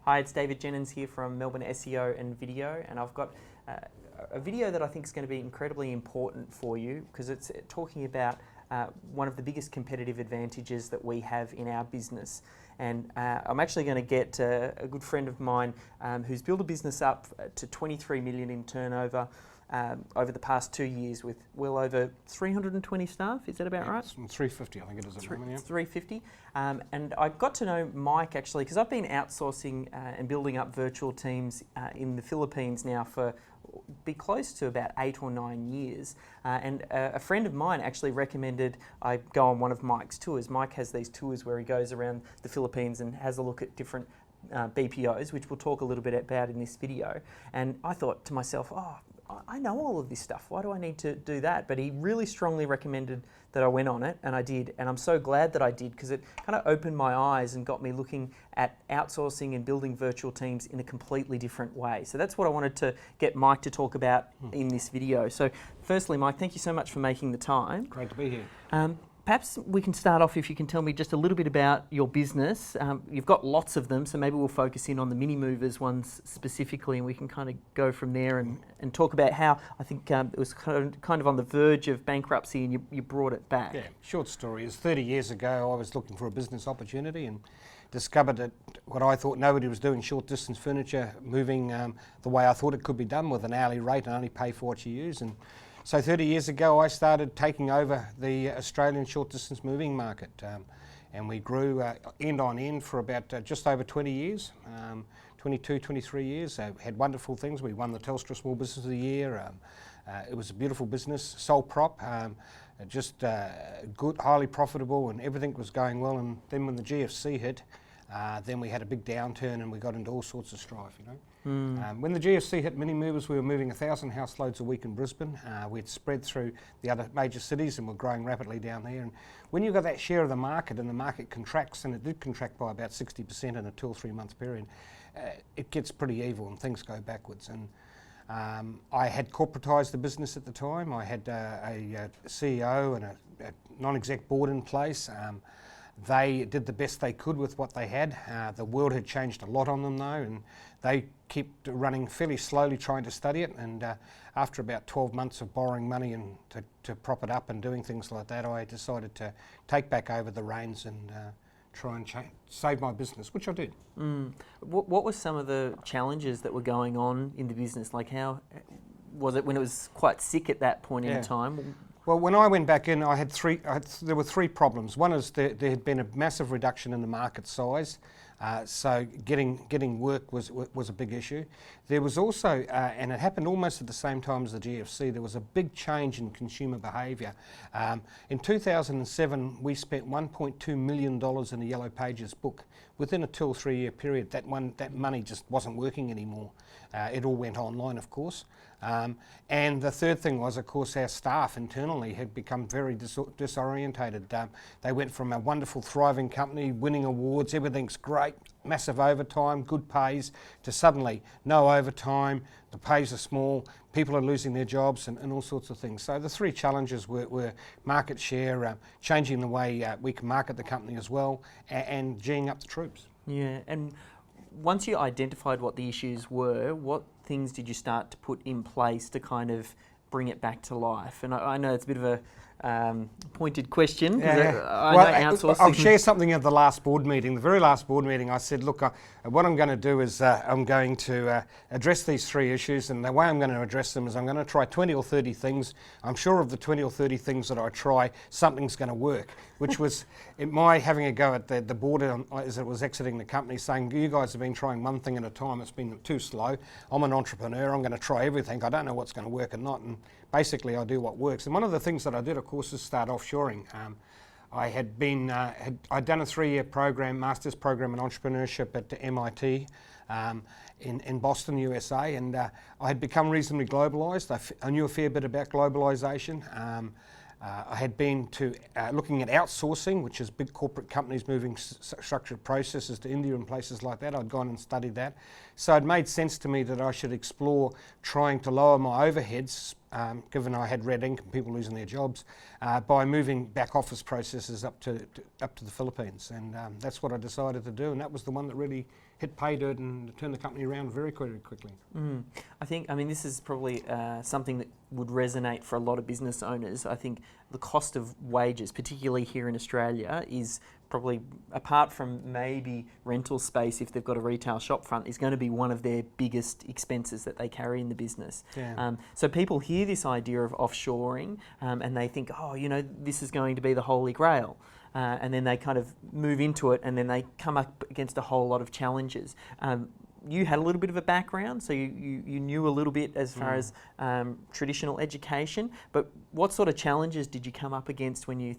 Hi, it's David Jennings here from Melbourne SEO and Video, and I've got a video that I think is going to be incredibly important for you because it's talking about one of the biggest competitive advantages that we have in our business. And I'm actually going to get a good friend of mine who's built a business up to 23 million in turnover over the past 2 years with well over 320 staff. Is that about right? 350, I think it is. At the moment, yeah. 350. And I got to know Mike actually because I've been outsourcing and building up virtual teams in the Philippines now for be close to about 8 or 9 years. And a friend of mine actually recommended I go on one of Mike's tours. Mike has these tours where he goes around the Philippines and has a look at different BPOs, which we'll talk a little bit about in this video. And I thought to myself, oh, I know all of this stuff. Why do I need to do that? But he really strongly recommended that I went on it, and I did. And I'm so glad that I did because it kind of opened my eyes and got me looking at outsourcing and building virtual teams in a completely different way. So that's what I wanted to get Mike to talk about in this video. So firstly, Mike, thank you so much for making the time. Great to be here. Perhaps we can start off if you can tell me just a little bit about your business. You've got lots of them, so maybe we'll focus in on the mini movers ones specifically, and we can kind of go from there and talk about how I think it was kind of on the verge of bankruptcy and you brought it back. Yeah, short story is 30 years ago I was looking for a business opportunity and discovered that what I thought nobody was doing, short distance furniture, moving the way I thought it could be done with an hourly rate and only pay for what you use. And so 30 years ago, I started taking over the Australian short distance moving market, and we grew end on end for about just over 20 years, 22, 23 years. Had wonderful things. We won the Telstra Small Business of the Year. It was a beautiful business, sole prop, just good, highly profitable, and everything was going well. And then when the GFC hit, then we had a big downturn and we got into all sorts of strife, you know. When the GFC hit mini movers, we were moving 1,000 house loads a week in Brisbane. We'd spread through the other major cities and we're growing rapidly down there. And when you've got that share of the market and the market contracts, and it did contract by about 60% in a 2 or 3 month period, it gets pretty evil and things go backwards. And I had corporatised the business at the time. I had a CEO and a non-exec board in place. They did the best they could with what they had. The world had changed a lot on them though, and they kept running fairly slowly trying to study it. And after about 12 months of borrowing money and to prop it up and doing things like that, I decided to take back over the reins and try and save my business, which I did. What were some of the challenges that were going on in the business? Like how was it when it was quite sick at that point in time? Well, when I went back in, there were three problems. One is there had been a massive reduction in the market size, so getting work was a big issue. There was also, and it happened almost at the same time as the GFC, there was a big change in consumer behaviour. In 2007, we spent $1.2 million in the Yellow Pages book. Within a 2 or 3 year period, that money just wasn't working anymore. It all went online, of course. And the third thing was, of course, our staff internally had become very disorientated. They went from a wonderful, thriving company, winning awards, everything's great, massive overtime, good pays, to suddenly no overtime, the pays are small, people are losing their jobs and all sorts of things. So the three challenges were market share, changing the way we can market the company as well, and geeing up the troops. Yeah, and once you identified what the issues were, what things did you start to put in place to kind of bring it back to life? And I know it's a bit of a pointed question. I'll share something at the last board meeting. The very last board meeting, I said, look, what I'm going to do is I'm going to address these three issues, and the way I'm going to address them is I'm going to try 20 or 30 things. I'm sure of the 20 or 30 things that I try, something's going to work, which was my having a go at the board as it was exiting the company, saying, you guys have been trying one thing at a time, it's been too slow. I'm an entrepreneur, I'm going to try everything. I don't know what's going to work and not. And basically, I do what works. And one of the things that I did, of course, is start offshoring. I had I'd done a 3-year program, master's program in entrepreneurship at MIT in Boston, USA, and I had become reasonably globalised. I knew a fair bit about globalisation. I had been to looking at outsourcing, which is big corporate companies moving structured processes to India and places like that. I'd gone and studied that. So it made sense to me that I should explore trying to lower my overheads given I had red ink and people losing their jobs, by moving back office processes up to the Philippines, and that's what I decided to do, and that was the one that really hit pay dirt and turned the company around very quickly. I mean, this is probably something that would resonate for a lot of business owners. I think the cost of wages, particularly here in Australia, is probably, apart from maybe rental space if they've got a retail shop front, is going to be one of their biggest expenses that they carry in the business. Yeah. So people hear this idea of offshoring and they think, oh, this is going to be the holy grail. And then they kind of move into it, and then they come up against a whole lot of challenges. You had a little bit of a background, so you knew a little bit as far as traditional education, but what sort of challenges did you come up against when you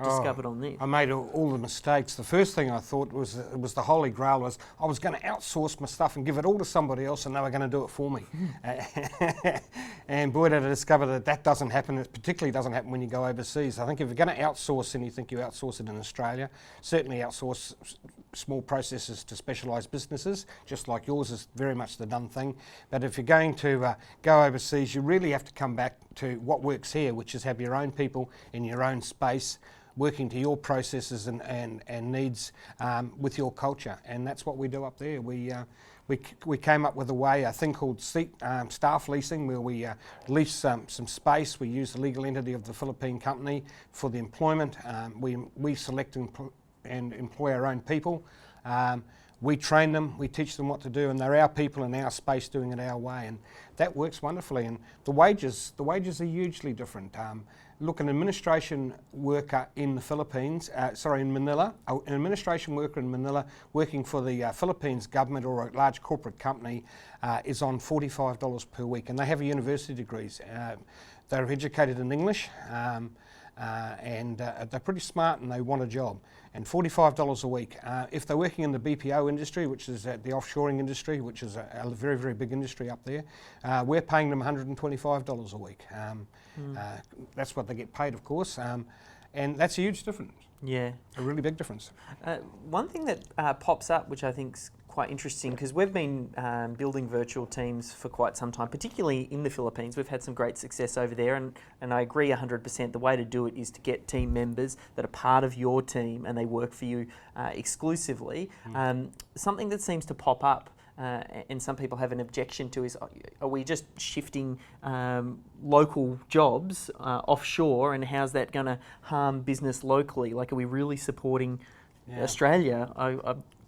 discovered on this? I made all the mistakes. The first thing I thought was the holy grail was I was going to outsource my stuff and give it all to somebody else, and they were going to do it for me. And boy, did I discover that doesn't happen. It particularly doesn't happen when you go overseas. I think if you're going to outsource anything, you outsource it in Australia. Certainly outsource small processes to specialised businesses, just like yours is very much the done thing. But if you're going to go overseas, you really have to come back to what works here, which is have your own people in your own space, working to your processes and needs with your culture. And that's what we do up there. We came up with a thing called staff leasing, where we lease some space. We use the legal entity of the Philippine company for the employment. We select and employ our own people. We train them, we teach them what to do, and they're our people in our space doing it our way, and that works wonderfully. And the wages are hugely different. Look, an administration worker in the Philippines, in Manila, an administration worker in Manila working for the Philippines government or a large corporate company is on $45 per week, and they have university degrees. They're educated in English, and they're pretty smart and they want a job. And $45 a week. If they're working in the BPO industry, which is the offshoring industry, which is a very, very big industry up there, we're paying them $125 a week. That's what they get paid, of course, and that's a huge difference. Yeah. A really big difference. One thing that pops up, which I think is quite interesting, because we've been building virtual teams for quite some time, particularly in the Philippines. We've had some great success over there, and I agree 100%. The way to do it is to get team members that are part of your team and they work for you exclusively. Something that seems to pop up and some people have an objection to is, are we just shifting local jobs offshore, and how's that going to harm business locally? Like, are we really supporting Australia?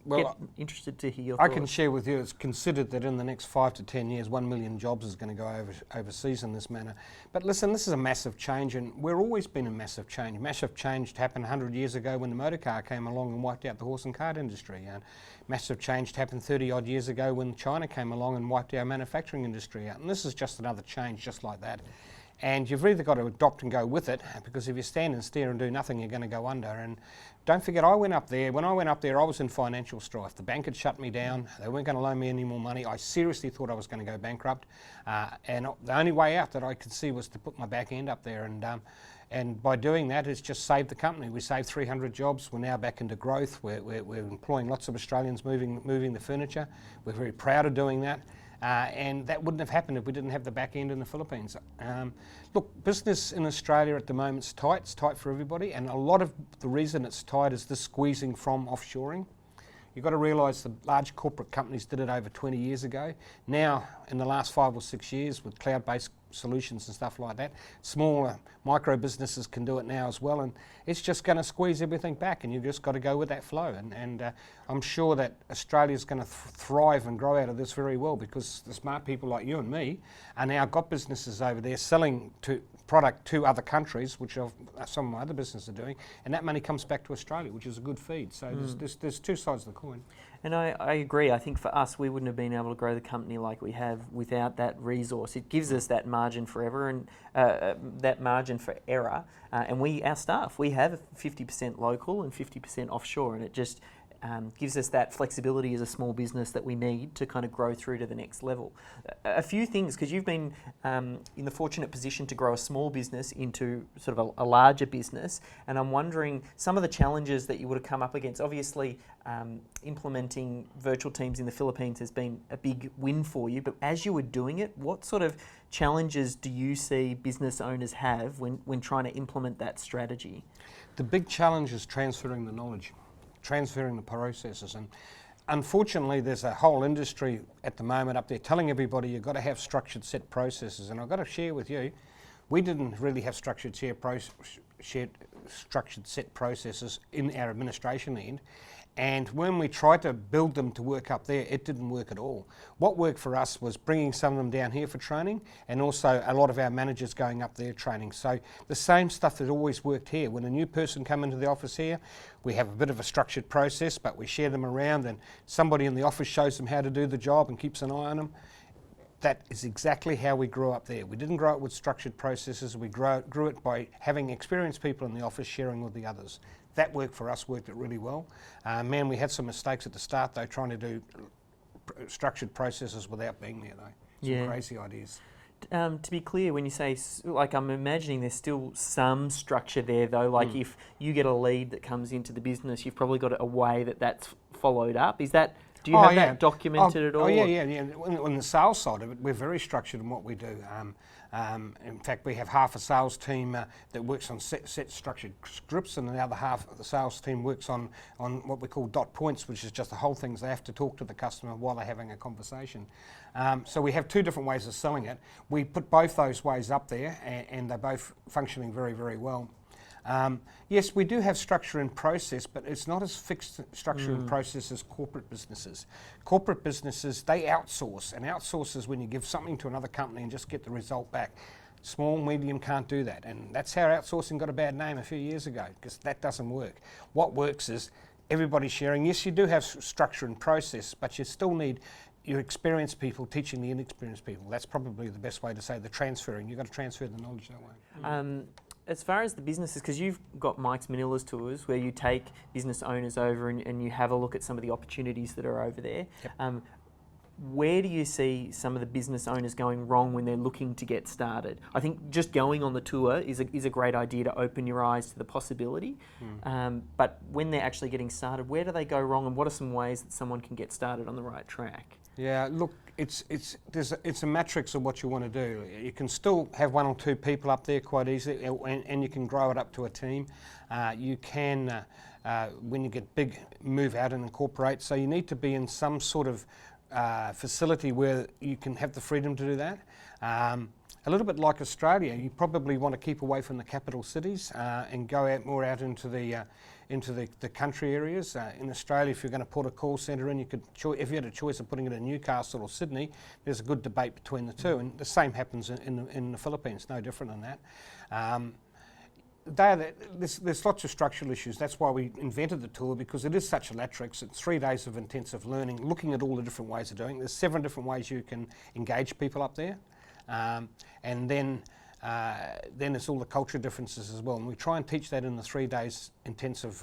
Get interested to hear your thoughts. I can share with you, it's considered that in the next 5 to 10 years, 1 million jobs is going to go overseas in this manner. But listen, this is a massive change, and we've always been in massive change. Massive change happened 100 years ago when the motor car came along and wiped out the horse and cart industry. And massive change happened 30 odd years ago when China came along and wiped our manufacturing industry out. And this is just another change just like that. And you've either got to adopt and go with it, because if you stand and stare and do nothing, you're going to go under. And don't forget, I went up there. When I went up there, I was in financial strife. The bank had shut me down. They weren't going to loan me any more money. I seriously thought I was going to go bankrupt. And the only way out that I could see was to put my back end up there. And by doing that, it's just saved the company. We saved 300 jobs. We're now back into growth. We're employing lots of Australians moving the furniture. We're very proud of doing that. And that wouldn't have happened if we didn't have the back end in the Philippines. Look, business in Australia at the moment is tight. It's tight for everybody, and a lot of the reason it's tight is the squeezing from offshoring. You've got to realise the large corporate companies did it over 20 years ago. Now, in the last 5 or 6 years, with cloud-based solutions and stuff like that, smaller micro businesses can do it now as well, and it's just going to squeeze everything back, and you've just got to go with that flow. And I'm sure that Australia's going to thrive and grow out of this very well, because the smart people like you and me are now got businesses over there selling product to other countries, which some of my other businesses are doing, and that money comes back to Australia, which is a good feed. So there's two sides of the coin. And I agree. I think for us, we wouldn't have been able to grow the company like we have without that resource. It gives us that margin for error, and that margin for error. And our staff, we have 50% local and 50% offshore, and it just gives us that flexibility as a small business that we need to kind of grow through to the next level. A few things, because you've been in the fortunate position to grow a small business into sort of a larger business, and I'm wondering some of the challenges that you would have come up against. Obviously, implementing virtual teams in the Philippines has been a big win for you, but as you were doing it, what sort of challenges do you see business owners have when trying to implement that strategy? The big challenge is transferring the knowledge, transferring the processes, and unfortunately there's a whole industry at the moment up there telling everybody you've got to have structured set processes, and I've got to share with you, we didn't really have structured set processes in our administration end. And when we tried to build them to work up there, it didn't work at all. What worked for us was bringing some of them down here for training, and also a lot of our managers going up there training. So the same stuff that always worked here. When a new person come into the office here, we have a bit of a structured process, but we share them around, and somebody in the office shows them how to do the job and keeps an eye on them. That is exactly how we grew up there. We didn't grow it with structured processes. We grew it by having experienced people in the office sharing with the others. That worked for us, worked it really well. Man, we had some mistakes at the start though, trying to do structured processes without being there though. Some crazy ideas. To be clear, when you say, like, I'm imagining there's still some structure there though, like if you get a lead that comes into the business, you've probably got a way that's followed up. Is that, do you have that documented at all? Oh yeah. On the sales side of it, we're very structured in what we do. In fact, we have half a sales team that works on set structured scripts, and the other half of the sales team works on what we call dot points, which is just the whole things they have to talk to the customer while they're having a conversation. So we have two different ways of selling it. We put both those ways up there, and they're both functioning very, very well. Yes, we do have structure and process, but it's not as fixed structure and process as corporate businesses. Corporate businesses, they outsource, and outsource is when you give something to another company and just get the result back. Small, medium can't do that, and that's how outsourcing got a bad name a few years ago, because that doesn't work. What works is everybody sharing. Yes, you do have structure and process, but you still need your experienced people teaching the inexperienced people. That's probably the best way to say the transferring. You've got to transfer the knowledge that way. As far as the businesses, because you've got Mike's Manila's tours where you take business owners over and you have a look at some of the opportunities that are over there. Yep. Where do you see some of the business owners going wrong when they're looking to get started? I think just going on the tour is a great idea to open your eyes to the possibility. But when they're actually getting started, where do they go wrong, and what are some ways that someone can get started on the right track? Yeah, look, it's a matrix of what you want to do. You can still have one or two people up there quite easily, and you can grow it up to a team. You can, when you get big, move out and incorporate. So you need to be in some sort of facility where you can have the freedom to do that. A little bit like Australia, you probably want to keep away from the capital cities and go out more out into the country areas. In Australia, if you're going to put a call centre in, you could if you had a choice of putting it in Newcastle or Sydney, there's a good debate between the two, and the same happens in the Philippines, no different than that. There's lots of structural issues. That's why we invented the tour, because it is such a matrix. It's 3 days of intensive learning, looking at all the different ways of doing it. There's 7 different ways you can engage people up there. And then there's all the culture differences as well. And we try and teach that in the 3 days intensive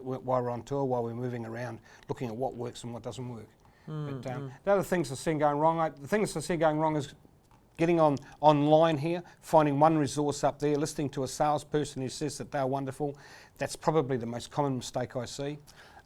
while we're on tour, while we're moving around, looking at what works and what doesn't work. But the other things I've seen going wrong, the things I see going wrong is getting online here, finding one resource up there, listening to a salesperson who says that they're wonderful. That's probably the most common mistake I see.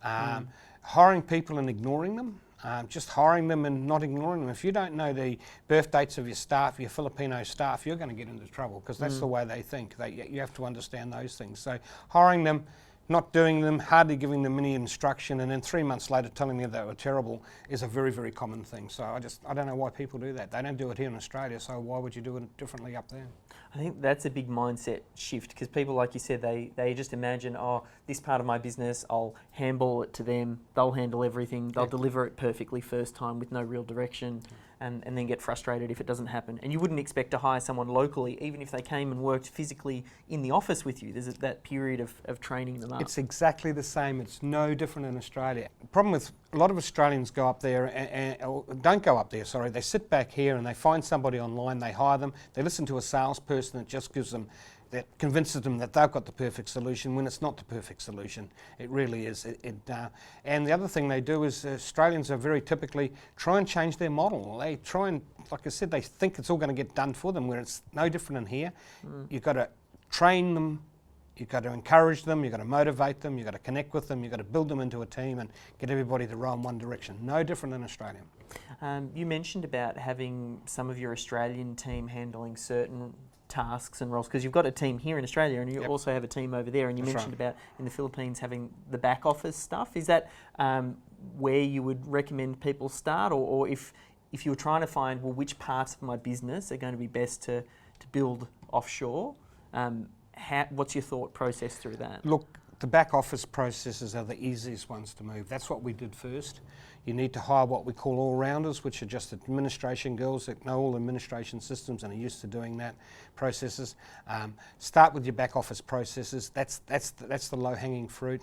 Hiring people and ignoring them. Just hiring them and not ignoring them. If you don't know the birth dates of your staff, your Filipino staff, you're going to get into trouble, because that's the way they think. You have to understand those things. So hiring them, not doing them, hardly giving them any instruction, and then 3 months later telling them they were terrible is a very, very common thing. So I don't know why people do that. They don't do it here in Australia, so why would you do it differently up there? I think that's a big mindset shift, because people, like you said, they just imagine, oh, this part of my business, I'll handball it to them, they'll handle everything, they'll deliver it perfectly first time with no real direction, and then get frustrated if it doesn't happen. And you wouldn't expect to hire someone locally, even if they came and worked physically in the office with you. There's that period of training them up. It's exactly the same. It's no different in Australia. The problem with a lot of Australians go up there or don't go up there, sorry. They sit back here and they find somebody online, they hire them, they listen to a salesperson that just gives them, that convinces them that they've got the perfect solution when it's not the perfect solution. It really is. And the other thing they do is Australians are very typically try and change their model. They try and, like I said, they think it's all going to get done for them, where it's no different in here. You've got to train them. You've got to encourage them, you've got to motivate them, you've got to connect with them, you've got to build them into a team and get everybody to row in one direction. No different than Australia. You mentioned about having some of your Australian team handling certain tasks and roles, because you've got a team here in Australia and you also have a team over there, and you mentioned about in the Philippines having the back office stuff. Is that where you would recommend people start, or if you were trying to find, well, which parts of my business are going to be best to build offshore? What's your thought process through that? Look, the back office processes are the easiest ones to move. That's what we did first. You need to hire what we call all-rounders, which are just administration girls that know all administration systems and are used to doing that processes. Start with your back office processes. That's the low-hanging fruit.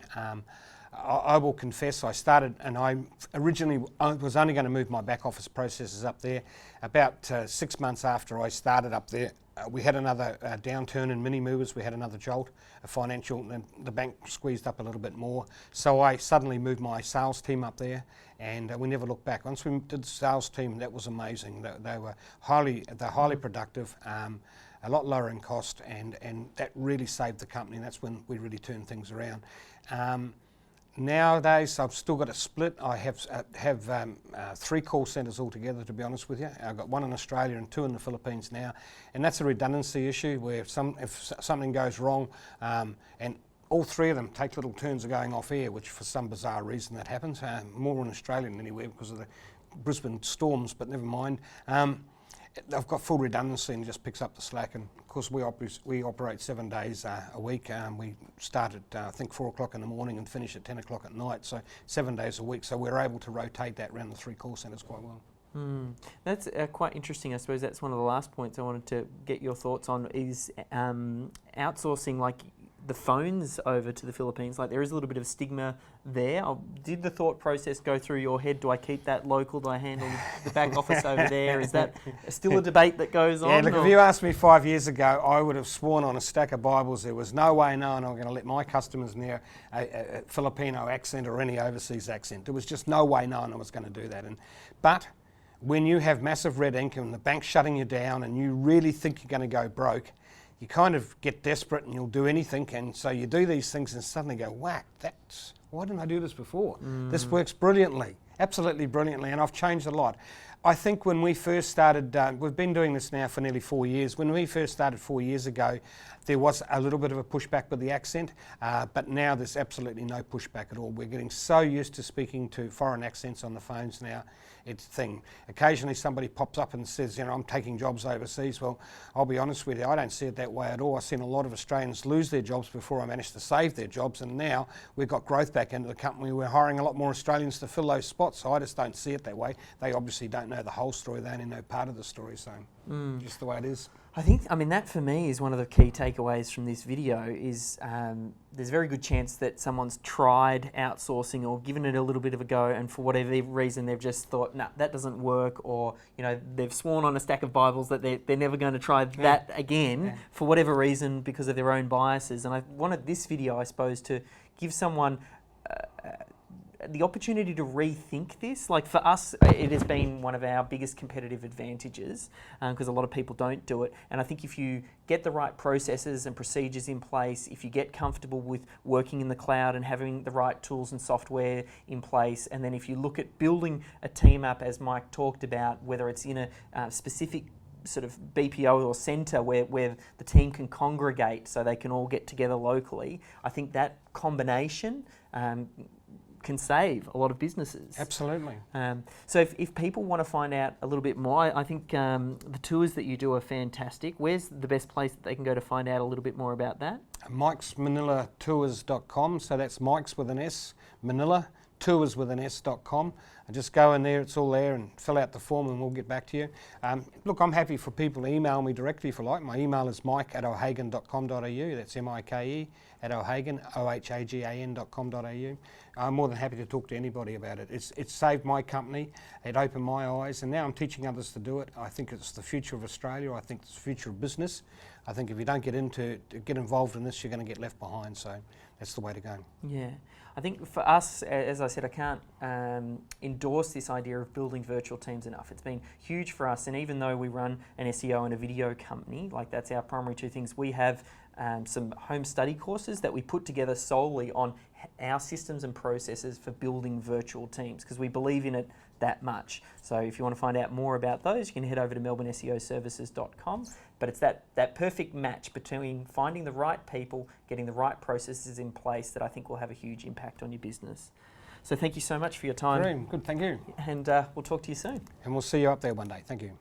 I will confess, I started, and I originally was only going to move my back office processes up there. About 6 months after I started up there, we had another downturn in mini movers. We had another jolt, a financial, and the bank squeezed up a little bit more. So I suddenly moved my sales team up there, and we never looked back. Once we did the sales team, that was amazing. They were highly productive, a lot lower in cost, and that really saved the company. And that's when we really turned things around. Nowadays, I've still got a split. I have 3 call centres altogether, to be honest with you. I've got 1 in Australia and 2 in the Philippines now, and that's a redundancy issue where if something goes wrong, and all 3 of them take little turns of going off air, which for some bizarre reason that happens, more in Australia than anywhere because of the Brisbane storms, but never mind. I've got full redundancy and just picks up the slack, and of course we operate 7 days a week. We start at I think 4 o'clock in the morning and finish at 10 o'clock at night, so 7 days a week, so we're able to rotate that around the 3 call centres quite well. That's quite interesting. I suppose that's one of the last points I wanted to get your thoughts on is outsourcing, like the phones over to the Philippines. Like there is a little bit of stigma there. Did the thought process go through your head? Do I keep that local? Do I handle the back office over there? Is that still a debate that goes on? Yeah, look, if you asked me 5 years ago, I would have sworn on a stack of Bibles there was no way known I'm going to let my customers near a Filipino accent or any overseas accent. There was just no way known I was going to do that. But when you have massive red ink and the bank's shutting you down and you really think you're going to go broke, you kind of get desperate and you'll do anything, and so you do these things and suddenly go, whack, why didn't I do this before? This works brilliantly, absolutely brilliantly, and I've changed a lot. I think when we first started, we've been doing this now for nearly 4 years. When we first started 4 years ago, there was a little bit of a pushback with the accent, but now there's absolutely no pushback at all. We're getting so used to speaking to foreign accents on the phones now. It's a thing. Occasionally somebody pops up and says, I'm taking jobs overseas. Well, I'll be honest with you, I don't see it that way at all. I've seen a lot of Australians lose their jobs before I managed to save their jobs, and now we've got growth back into the company. We're hiring a lot more Australians to fill those spots, so I just don't see it that way. They obviously don't know the whole story, they only know part of the story, so just the way it is. I mean, that for me is one of the key takeaways from this video is there's a very good chance that someone's tried outsourcing or given it a little bit of a go, and for whatever reason they've just thought, nah, that doesn't work, or they've sworn on a stack of Bibles that they're never going to try that again for whatever reason because of their own biases. And I wanted this video, I suppose, to give someone the opportunity to rethink this. Like for us, it has been one of our biggest competitive advantages because a lot of people don't do it. And I think if you get the right processes and procedures in place, if you get comfortable with working in the cloud and having the right tools and software in place, and then if you look at building a team up, as Mike talked about, whether it's in a specific sort of BPO or centre where the team can congregate so they can all get together locally, I think that combination can save a lot of businesses. Absolutely. So if people want to find out a little bit more, I think the tours that you do are fantastic. Where's the best place that they can go to find out a little bit more about that? MikesManilaTours.com, so that's Mike's with an S, Manila, tours with an S.com. And just go in there, it's all there, and fill out the form and we'll get back to you. Look, I'm happy for people to email me directly if you like. My email is mike@o'hagan.com.au, that's M-I-K-E, at O'Hagan, OHAGAN.com.au. I'm more than happy to talk to anybody about it. It's saved my company, it opened my eyes, and now I'm teaching others to do it. I think it's the future of Australia, I think it's the future of business. I think if you don't get involved in this, you're going to get left behind, so that's the way to go. Yeah. I think for us, as I said, I can't endorse this idea of building virtual teams enough. It's been huge for us, and even though we run an SEO and a video company, like that's our primary two things, we have some home study courses that we put together solely on our systems and processes for building virtual teams, because we believe in it that much. So if you want to find out more about those, you can head over to melbourneseoservices.com. But it's that perfect match between finding the right people, getting the right processes in place that I think will have a huge impact on your business. So thank you so much for your time. Very good, thank you. And we'll talk to you soon. And we'll see you up there one day. Thank you.